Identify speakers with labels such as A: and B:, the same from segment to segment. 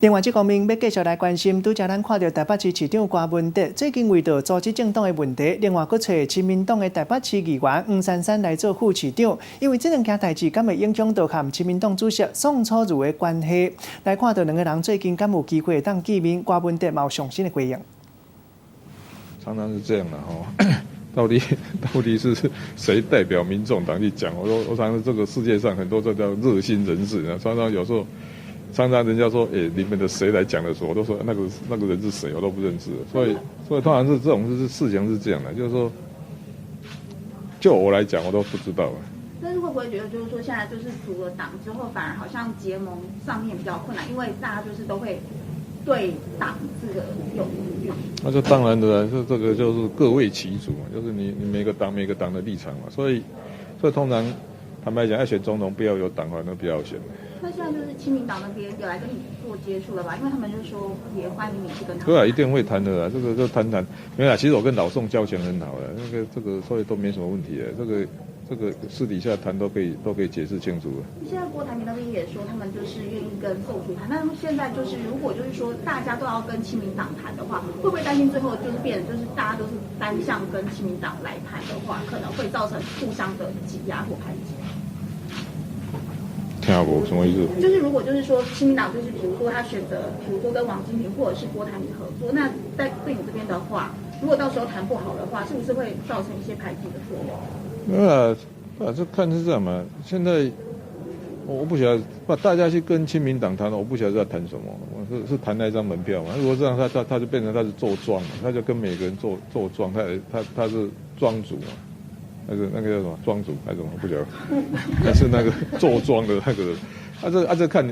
A: 另外，这方面要继续来关心，拄则咱看到台北市市长郭文德最近为着阻止政党的问题，另外佫找亲民党的台北市议员黄珊珊来做副市长，因为这两件代志敢会影响到和亲民党主席宋楚瑜的关系。来看到两个人最近敢有机会当见面，郭文德有上新的回应。
B: 常常是这样的哈。到底是谁代表民众党去讲？我常常这个世界上很多这叫热心人士啊，常常有时候。常常人家说，里面的谁来讲的时候，我都说那个人是谁，我都不认识。所以通常是这种事情是这样的，就是说，就我来讲，我都不知道。
C: 但是会不会觉得，就是说现在就是组了党之后，反而好像结盟上面比较困难，因为大家就是都会对党这个有疑虑。
B: 那就当然的，这个就是各为其主嘛，就是你每个党的立场嘛，所以通常坦白讲，要选总统不要有党反而不要选。
C: 那现在就是亲民党那边有来跟你做接触了吧？因为他们就说也欢迎你去跟他们。
B: 对啊，一定会谈的啦，这个就谈。没有啦，其实我跟老宋交情很好的，这个所以都没什么问题的。这个私底下谈都可以解释清楚了。
C: 现在郭台铭那边也说他们就是愿意跟宋楚瑜谈，那现在就是如果就是说大家都要跟亲民党谈的话，会不会担心最后就是变成就是大家都是单向跟亲民党来谈的话，可能会造成互相的挤压或排挤？
B: 听不什么意思？
C: 就是如果就是说亲民党就是比如说他选择比如说跟王金平或者是郭台铭合作，那在对你这边的话，如果到时候谈不好的话，是不是会造成一些排挤的作用？
B: 这看是这样嘛。现在我不晓得，大家去跟亲民党谈，我不晓得要谈什么。我是谈那张门票嘛。如果这样，他就变成他是做庄嘛，他就跟每个人做庄，他是庄主嘛。那个叫什么庄主还是什么不晓得，但是那个做庄的那个人，这看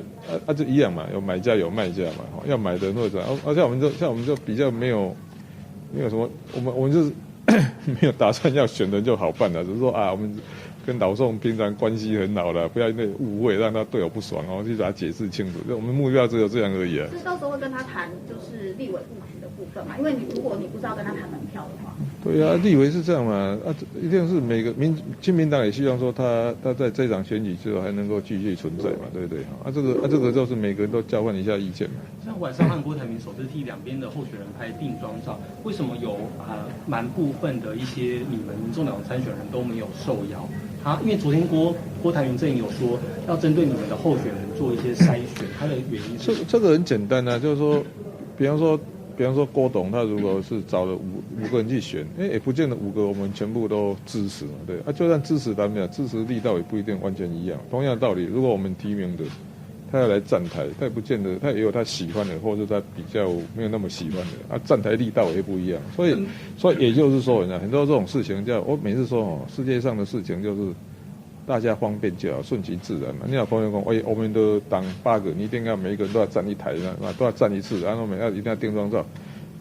B: 这一样嘛，有买家有卖家嘛，要买的或者像我们就比较没有什么，我们就是没有打算要选人就好办了，只是说我们跟老宋平常关系很好了，不要因为误会让他对我不爽，然后去把他解释清楚，我们目标只有这样而已啊。
C: 就是到时候会跟他谈就是立委布局的部分嘛，因为如果你不知道跟他谈门票的话。
B: 对啊，立委是这样嘛，一定是每个亲民党也希望说他在这场选举之后还能够继续存在嘛，对不对？这个就是每个人都交换一下意见嘛。
D: 像晚上和郭台铭首次替两边的候选人拍定妆照，为什么有蛮部分的一些你们民众党参选人都没有受邀？因为昨天郭台铭阵营有说要针对你们的候选人做一些筛选，他的原因是
B: 这个很简单啊，就是说，比方说郭董他如果是找了五个人去选，也不见得5个我们全部都支持嘛，对就算支持他们支持力道也不一定完全一样。同样的道理，如果我们提名的他要来站台，他也不见得他也有他喜欢的，或者他比较没有那么喜欢的，站台力道也不一样。所以也就是说，很多这种事情我每次说世界上的事情就是大家方便就好，顺其自然嘛。你有朋友说，我们的党8个，你一定要每一个人都要站一台，都要站一次，然后一定要定妆照。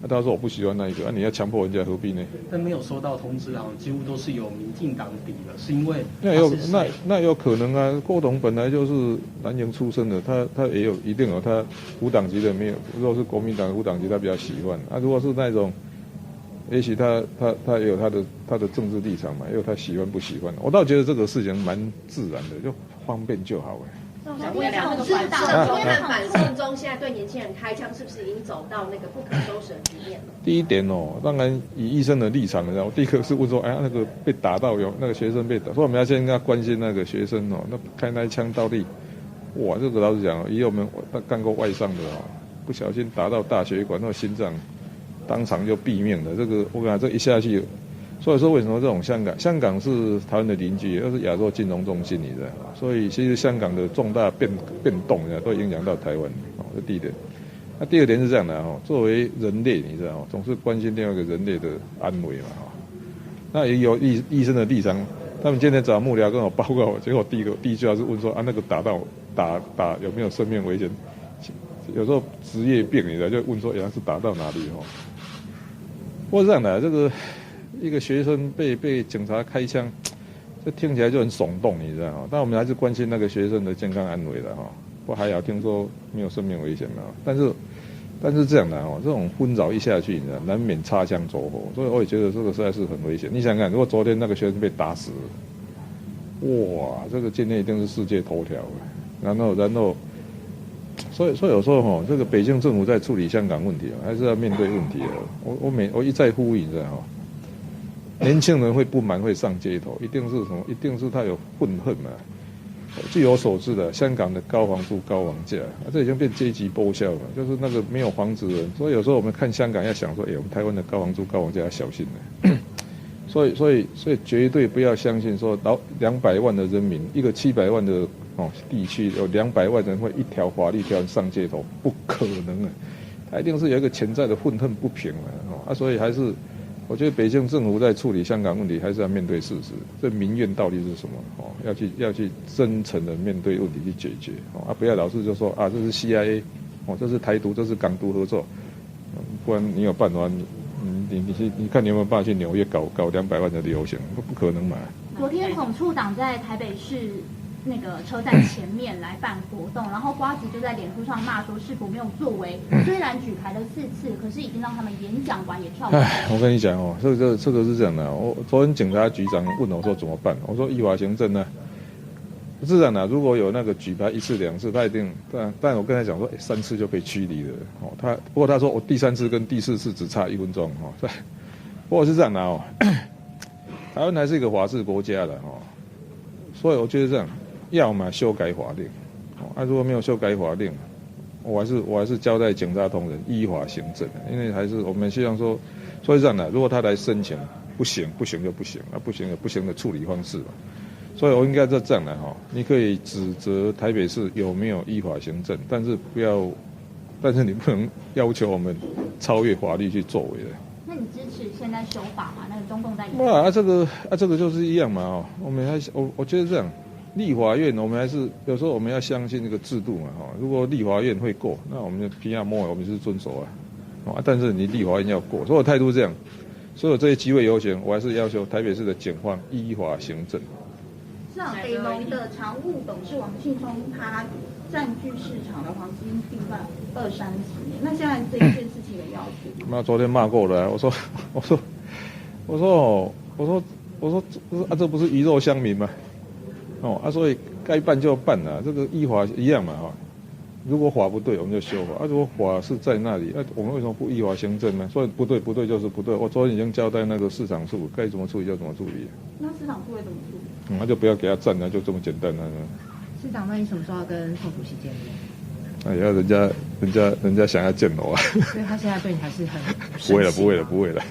B: 他说我不喜欢那一个，你要强迫人家何必呢？
D: 但没有收到通知几乎都是有民进党底了，是因为
B: 那有可能啊。郭董本来就是蓝营出身的，他也一定有他无党籍的没有。如果是国民党无党籍，他比较喜欢。如果是那种，也许他也有他的政治立场嘛，也有他喜欢不喜欢。我倒觉得这个事情蛮自然的，就方便就好
E: 想问两个知道中南反送中现在对年轻人开枪，是不是已经走到那个不可收拾的局面了？
B: 第一点当然以医生的立场，然后第一个是问说，那个被打到有那个学生被打，所以我们要先跟他关心那个学生那开那一枪到底，哇，这个老实讲以我们干过外伤的不小心打到大血管或心脏，当场就毙命了。这个我讲这一下去。所以说，为什么这种香港是台湾的邻居，又是亚洲金融中心，你知道吗？所以其实香港的重大变动都影响到台湾。这第一点。第二点是这样的作为人类，你知道吗？总是关心另外一个人类的安危嘛那也有医生的立场，他们今天找幕僚跟我报告，结果第一句话是问说那个打有没有生命危险？有时候职业病，你知道，就问说是打到哪里不过这样的这个。一个学生被警察开枪，这听起来就很耸动，你知道吗？但我们还是关心那个学生的健康安危的不过还好，听说没有生命危险但是这样的这种纷扰一下去，你知道，难免擦枪走火，所以我也觉得这个实在是很危险。你想想看，如果昨天那个学生被打死了，哇，这个今天一定是世界头条然后所以有时候哈，这个北京政府在处理香港问题啊，还是要面对问题的。我一再呼吁的哈，年轻人会不满会上街头，一定是什么？一定是他有愤恨嘛。据我所知的，香港的高房租、高房价，这已经变阶级剥削了，就是那个没有房子的人。所以有时候我们看香港要想说，我们台湾的高房租、高房价要小心的。所以绝对不要相信说200万的人民，一个700万的地区有200万人会一条法律条上街头，不可能啊！他一定是有一个潜在的愤恨不平所以还是我觉得北京政府在处理香港问题，还是要面对事实，这民怨到底是什么要去真诚的面对问题去解决不要老是就说这是 CIA 这是台独，这是港独合作，不然你有办法你看你有没有办法去纽约搞200万的游行？不可能嘛！
F: 昨天统促党在台北市那个车站前面来办活动，然后瓜子就在脸书上骂说市府没有作为，虽然举牌了4次，可是已经让他们演讲完也跳。
B: 我跟你讲这个是这样的，我昨天警察局长问我说怎么办，我说依法行政呢。是这样的，如果有那个举牌1次2次，他一定但我跟他讲说3次就被驱离了不过他说我第3次跟第4次只差1分钟不过是这样的台湾还是一个法治国家的所以我觉得这样，要么修改法令如果没有修改法令，我还是交代警察同仁依法行政，因为还是我们希望说，所以这样的，如果他来申请不行就不行，不行有不行的处理方式嘛。所以我应该是这样的你可以指责台北市有没有依法行政，但是你不能要求我们超越法律去作为的。
F: 那你支持现在修法吗？那个中共在
B: 这个就是一样嘛我们我觉得这样，立法院我们还是有时候我们要相信这个制度嘛如果立法院会过，那我们就皮亚莫我们是遵守但是你立法院要过，所以我态度是这样。所有这些集会游行，我还是要求台北市的警方依法行政。
C: 北农的常务董事王庆忠，他占据市场的黄金地段20-30年，那现在这一件事情的要求？
B: 那昨天骂过了，我说这不是鱼肉乡民吗？所以该办就办了，这个依法一样嘛如果法不对，我们就修法如果法是在那里，我们为什么不依法行政呢？所以不对就是不对。我昨天已经交代那个市场处该怎么处理就怎么处理。
C: 那市场处会怎么处理？
B: 那就不要给他占了，就这么简单了。
G: 市长，那你什么时候要跟宋主席见面？
B: 也要人家想要见我
G: 所以他现在对你还是很
B: 不会了，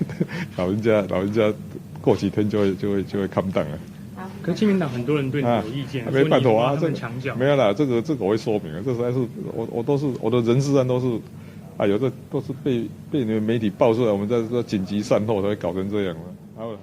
B: 老人家过几天就会看档了。
H: 可是亲民党很多人对你有意见，
B: 没办法
H: 这个墙角
B: 没有啦，这个我会说明这实在是我的人事案都是，有的都是被你们媒体爆出来，我们在说紧急善后才会搞成这样了。还有。